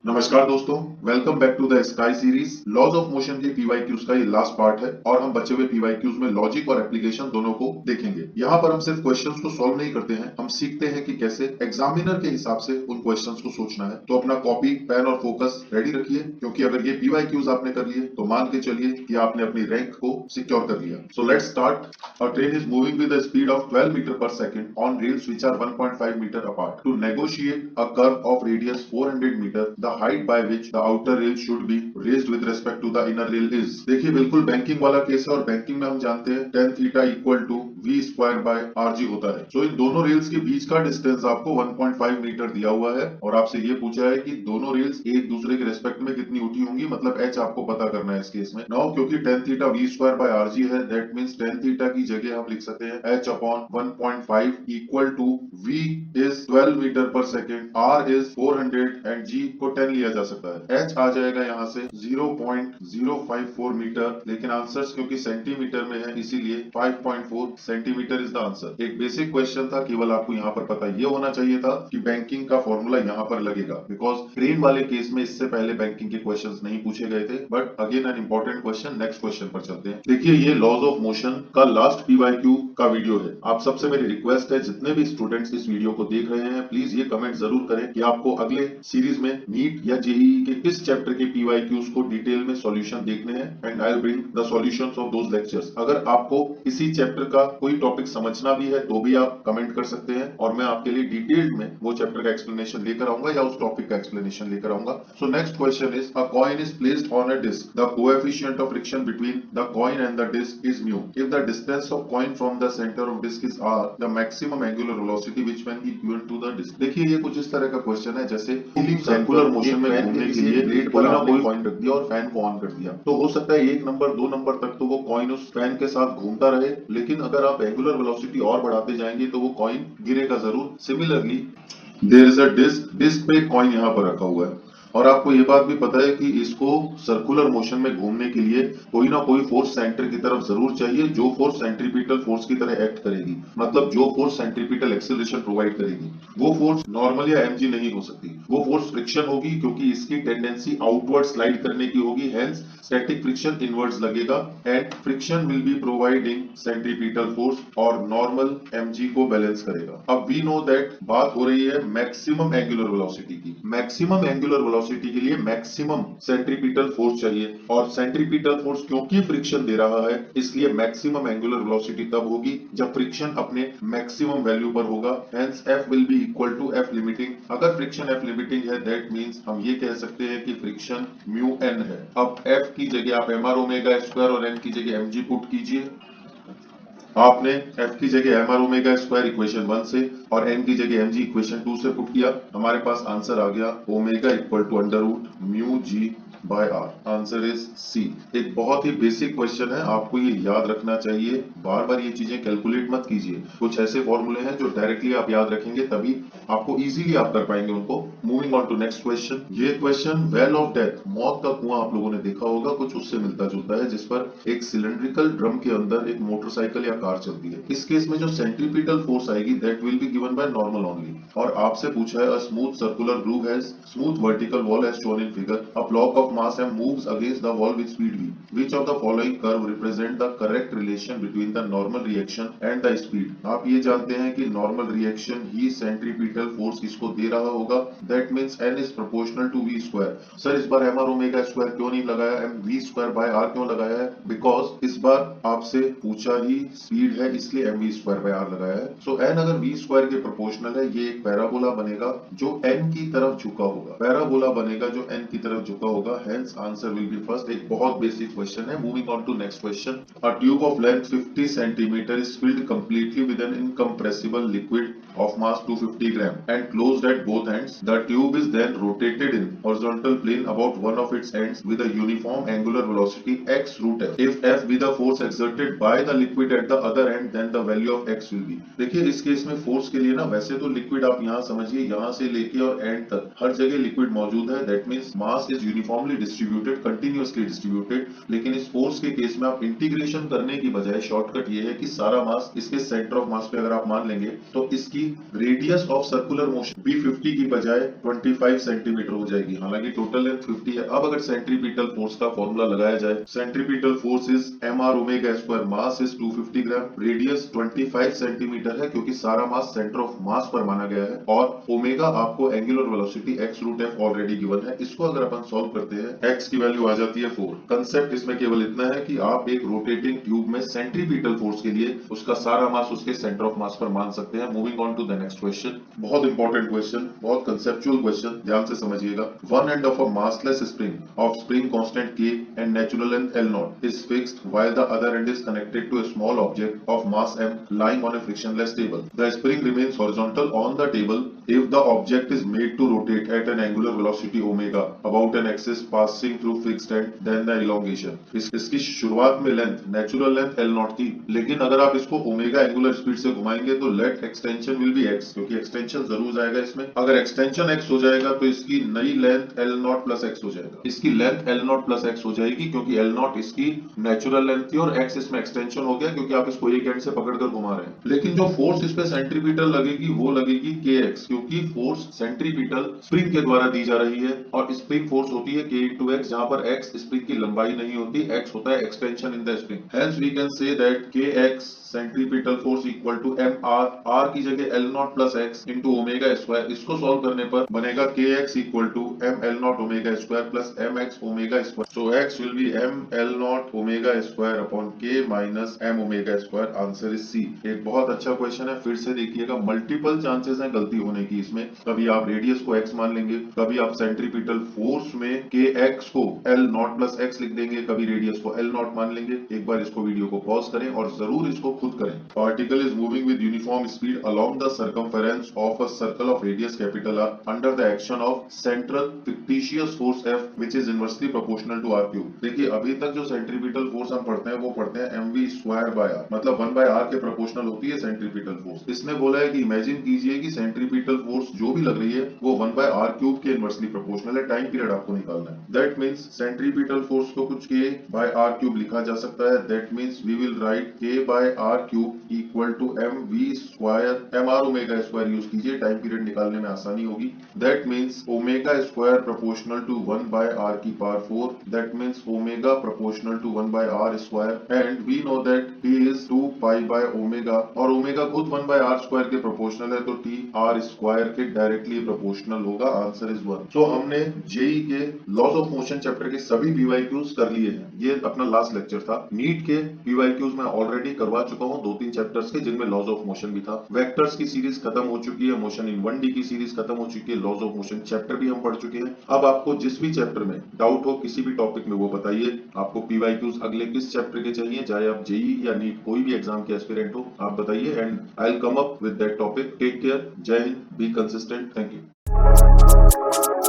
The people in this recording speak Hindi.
नमस्कार दोस्तों, welcome back to the sky series. Laws of motion के पीवाईक्यूज का ये लास्ट पार्ट है और हम बचे हुए पीवाईक्यूज में लॉजिक और एप्लीकेशन दोनों को देखेंगे। यहाँ पर हम सिर्फ क्वेश्चंस को सॉल्व नहीं करते हैं, हम सीखते हैं कि कैसे एग्जामिनर के हिसाब से उन क्वेश्चंस को सोचना है। तो अपना कॉपी, पेन और फोकस रेडी रखिए, क्योंकि अगर ये पीवाईक्यूज आपने कर लिए तो मान के चलिए कि आपने अपनी रैंक को सिक्योर कर लिया। So let's start. A train is moving with a speed of 12 meter per second on rails which are 1.5 meter apart. To negotiate a curve of radius 400 meter, the height by which the outer rail should be raised with respect to the inner rail is। देखिए बिल्कुल बैंकिंग वाला केस है और बैंकिंग में हम जानते हैं tan theta equal to v square by rg होता है। तो इन दोनों रेल्स के बीच का डिस्टेंस आपको 1.5 मीटर दिया हुआ है और आपसे ये पूछा है कि दोनों रेल्स एक दूसरे के रेस्पेक्ट में कितनी उठी होंगी, मतलब h आपको पता करना है इस केस में। नाउ क्योंकि tan theta v square by rg है, दैट मींस tan थीटा की जगह हम लिख सकते हैं h upon 1.5 equal to v is 12 metre per second, r is 400 and g को 10 लिया जा सकता है। h आ जाएगा यहाँ से 0.054 मीटर, लेकिन आंसर्स क्योंकि सेंटीमीटर में है इसीलिए 5.4 सेंटीमीटर इज द आंसर। एक बेसिक क्वेश्चन था, केवल आपको यहाँ पर पता ये होना चाहिए था कि बैंकिंग का फॉर्मूला यहाँ पर लगेगा, बिकॉज ट्रेन वाले केस में इससे पहले बैंकिंग के क्वेश्चंस नहीं पूछे गए थे। But again an important question, next question पर चलते हैं। देखिए ये लॉज ऑफ मोशन का लास्ट पीवाईक्यू का वीडियो है। आप सबसे मेरी रिक्वेस्ट है, जितने भी स्टूडेंट्स इस वीडियो को देख रहे हैं, प्लीज ये कमेंट जरूर करें कि आपको अगले सीरीज में नीट या जेईई के किस चैप्टर के पीवाईक्यूज को डिटेल में सॉल्यूशन देखने हैं, and I will bring the solutions of those lectures. अगर आपको किसी चैप्टर का कोई टॉपिक समझना भी है तो भी आप कमेंट कर सकते हैं और मैं आपके लिए डिटेल्ड में वो चैप्टर का एक्सप्लेनेशन लेकर आऊंगा या उस टॉपिक का एक्सप्लेनेशन लेकर आऊंगा। So next question is, a coin is placed on a disc, the coefficient of friction between the coin and the disc is mu. If the distance of coin from the centre of disc is r, the maximum angular velocity which can be given to the disc. देखिए ये कुछ इस तरह का क्वेश्चन है जैसे सर्कुलर मोशन में घूमने के लिए ब्लेड पर आपने कॉइन रख दिया और फैन को ऑन कर दिया, तो हो सकता है 1 नंबर 2 नंबर तक तो वो कॉइन उस फैन के साथ घूमता रहे, लेकिन अगर आप एंगुलर वेलोसिटी और बढ़ाते जाएंगे तो वो कॉइन गिरेगा जरूर। Similarly there is a disc, disc पे कॉइन यहाँ पर रखा हुआ है और आपको ये बात भी पता है कि इसको सर्कुलर मोशन में घूमने के लिए कोई ना कोई फोर्स सेंटर की तरफ जरूर चाहिए, जो फोर्स सेंट्रीपिटल फोर्स की तरह एक्ट करेगी, मतलब जो फोर्स सेंट्रीपिटल एक्सेलरेशन प्रोवाइड करेगी। वो फोर्स नॉर्मल या mg नहीं हो सकती, वो फोर्स फ्रिक्शन होगी, क्योंकि इसकी टेंडेंसी आउटवर्ड स्लाइड करने की होगी, हेंस स्टैटिक फ्रिक्शन इनवर्ड्स लगेगा and friction will be providing centripetal force और नॉर्मल mg को बैलेंस करेगा। अब वी नो दैट बात हो रही है मैक्सिमम एंगुलर वेलोसिटी की। मैक्सिमम एंगुलर वेलोसिटी के लिए मैक्सिमम सेंट्रीपिटल फोर्स चाहिए और सेंट्रीपिटल फोर्स क्योंकि फ्रिक्शन दे रहा है, इसलिए मैक्सिमम एंगुलर वेलोसिटी तब होगी जब फ्रिक्शन अपने मैक्सिमम वैल्यू पर होगा, hence F will be equal to F limiting. अगर फ्रिक्शन F लिमिटिंग है, दैट मींस हम ये कह सकते हैं कि फ्रिक्शन म्यू n है। अब F की जगह आप mr ओमेगा स्क्वायर और n की जगह mg पुट कीजिए। आपने F की जगह mr ओमेगा स्क्वायर इक्वेशन 1 से और n की जगह mg इक्वेशन 2 से पुट किया, हमारे पास आंसर आ गया omega equal to under root mu g by r. Answer is C. एक बहुत ही बेसिक क्वेश्चन है, आपको ये याद रखना चाहिए, बार बार ये चीजें कैलकुलेट मत कीजिए। कुछ ऐसे फॉर्मूले हैं जो डायरेक्टली आप याद रखेंगे तभी आपको इजीली आप कर पाएंगे उनको। Moving on to next question. ये क्वेश्चन वेल ऑफ डेथ, मौत का कुआं आप लोगों ने देखा होगा, कुछ उससे मिलता जुलता है, जिस पर एक सिलेंड्रिकल ड्रम के अंदर एक मोटरसाइकिल या कार चलती है। इस केस में जो सेंट्रीपिटल फोर्स आएगी that will be given by normal only, और आपसे पूछा है a smooth circular groove has smooth vertical wall as shown in figure, a block of mass m moves against the wall with speed v. Which of the following curve represent the correct relation between the normal reaction and the speed? आप ये जानते हैं कि normal reaction ही centripetal force इसको दे रहा होगा, that means n is proportional to v square। Sir इस बार mr ओमेगा स्क्वायर क्यों नहीं लगाया, m v square bye r क्यों लगाया है? बिकॉज इस बार आपसे पूछा ही स्पीड है, इसलिए m v square bye r लगाया है। सो n अगर v स्क्वायर के प्रोपोर्शनल है, ये एक पैराबोला बनेगा जो n की तरफ झुका होगा, पैराबोला बनेगा जो n की तरफ झुका होगा, hence answer will be first। एक बहुत बेसिक क्वेश्चन है। Moving on to next question. A tube of length 50 centimeter is filled completely with an incompressible liquid of mass 250 gram and closed at both ends. The tube is then rotated in horizontal plane about one of its ends with a uniform angular velocity x root f. If f be the force exerted by the liquid at the other end, then the value of x will be। देखिए इस केस में फोर्स के लिए ना वैसे तो लिक्विड आप यहाँ समझिए यहाँ से लेके और एंड तक हर जगह लिक्विड मौजूद है, that means mass is uniformly distributed, continuously distributed. लेकिन इस फोर्स के केस में आप इंटीग्रेशन करने की बजाय शॉर्टकट ये है कि सारा मास इसके सेंटर ऑफ मास पे अगर आप मान लेंगे तो इसकी रेडियस ऑफ सर्कुलर मोशन भी 50 की बजाय 25 सेंटीमीटर हो जाएगी। हालांकि टोटल लेंथ 50 है। अब अगर सेंट्रीपिटल फोर्स का फॉर्मूला लगाया जाए, centripetal force is mr omega square, mass is 250 gram, radius 25 centimetre है क्योंकि सारा मास सेंटर ऑफ मास पर माना गया है, और ओमेगा आपको angular velocity x root f already given है। इसको अगर अपन सॉल्व करते हैं x की वैल्यू आ जाती है 4। कंसेप्ट इसमें केवल इतना है कि आप एक रोटेटिंग ट्यूब में सेंट्रीपिटल फोर्स के लिए उसका सारा मास उसके सेंटर ऑफ मास पर मान सकते हैं। Moving on to the next question, बहुत इंपॉर्टेंट क्वेश्चन, बहुत कंसेप्चुअल क्वेश्चन, ध्यान से समझिएगा। One end of a massless spring of spring constant K and natural length L naught is fixed while the other end is connected to a small object of mass M lying on a frictionless table. The spring remains horizontal on the table if the object is made to rotate at an angular velocity omega about an axis passing through fixed end, then the elongation। इसकी शुरुआत में length natural length L naught थी, लेकिन अगर आप इसको ओमेगा एंगुलर स्पीड से घुमाएंगे तो let extension will be x, क्योंकि एक्सटेंशन जरूर जाएगा इसमें। अगर एक्सटेंशन x हो जाएगा तो इसकी नई length L naught plus x हो जाएगा। इसकी length L naught plus x हो जाएगी क्योंकि L naught इसकी नेचुरल लेंथ थी और x इसमें एक्सटेंशन हो गया क्योंकि आप इसको एक एंड से पकड़कर घुमा रहे हैं। लेकिन जो फोर्स इस पे सेंट्रीपिटल लगेगी वो लगेगी kx, क्योंकि फोर्स सेंट्रीपिटल स्प्रिंग के द्वारा दी जा रही है और स्प्रिंग फोर्स होती है k into x, जहां पर x स्प्रिंग की लंबाई नहीं होती, x होता है extension in the spring. Hence we can say that kx centripetal force equal to mr, r की जगह L naught plus x into omega square. इसको सॉल्व करने पर बनेगा kx equal to m L naught omega square plus mx omega square. So x will be m L naught omega square upon k minus m omega square. Answer is C। एक बहुत अच्छा क्वेश्चन है, फिर से देखिएगा, मल्टीपल चांसेस हैं गलती होने की इसमें। कभी आप रेडियस को x मान लेंगे, कभी आप सेंट्रीपिटल फोर्स में kx को L naught प्लस x लिख देंगे, कभी रेडियस को L naught मान लेंगे। एक बार इसको वीडियो को पॉज करें और जरूर इसको खुद करें। Particle is moving with uniform speed along the circumference of a circle of radius capital R under the action of central fictitious force F which is inversely proportional to R cube. देखिए अभी तक जो सेंट्रीपिटल फोर्स हम पढ़ते हैं वो पढ़ते हैं mv स्क्वायर बाय R, मतलब 1 बाय R के प्रोपोर्शनल होती है सेंट्रीपिटल फोर्स। इसने बोला है कि इमेजिन कीजिए कि सेंट्रीपिटल फोर्स जो भी लग रही है वो 1 बाय R क्यूब के इनवर्सली प्रोपोर्शनल है। टाइम पीरियड आपको निकालना है। दैट मींस सेंट्रीपिटल फोर्स को कुछ k बाय R क्यूब लिखा जा सकता है। That means we will write k by R cube equal to mv square, mr omega square use कीजिए, टाइम पीरियड निकालने में आसानी होगी। That means omega square proportional to 1 by R की power 4, that means omega proportional to 1 by R square, and we know that t is 2 pi by omega, और ओमेगा खुद 1 बाय R स्क्वायर के प्रोपोर्शनल है तो t R स्क्वायर के डायरेक्टली प्रोपोर्शनल होगा। Answer is 1। सो हमने जेई के लॉज ऑफ मोशन चैप्टर के सभी पीवाईक्यूज कर लिए हैं। ये अपना लास्ट लेक्चर था। नीट के पीवाईक्यूज मैं ऑलरेडी करवा चुका हूं 2-3 चैप्टर्स के, जिनमें लॉज ऑफ मोशन भी था। वेक्टर्स की सीरीज खत्म हो चुकी है, मोशन इन 1D की सीरीज खत्म हो चुकी है, लॉज ऑफ मोशन चैप्टर भी हम पढ़ चुके हैं। अब आपको जिस भी चैप्टर में डाउट हो किसी भी टॉपिक में वो बताइए। आपको पीवाईक्यूज अगले किस चैप्टर के चाहिए, चाहे आप जेई या नीट कोई भी एग्जाम के एस्पिरेंट हो, आप बताइए and I will come up with that topic. Take care, जय हिंद, बी कंसिस्टेंट, थैंक यू।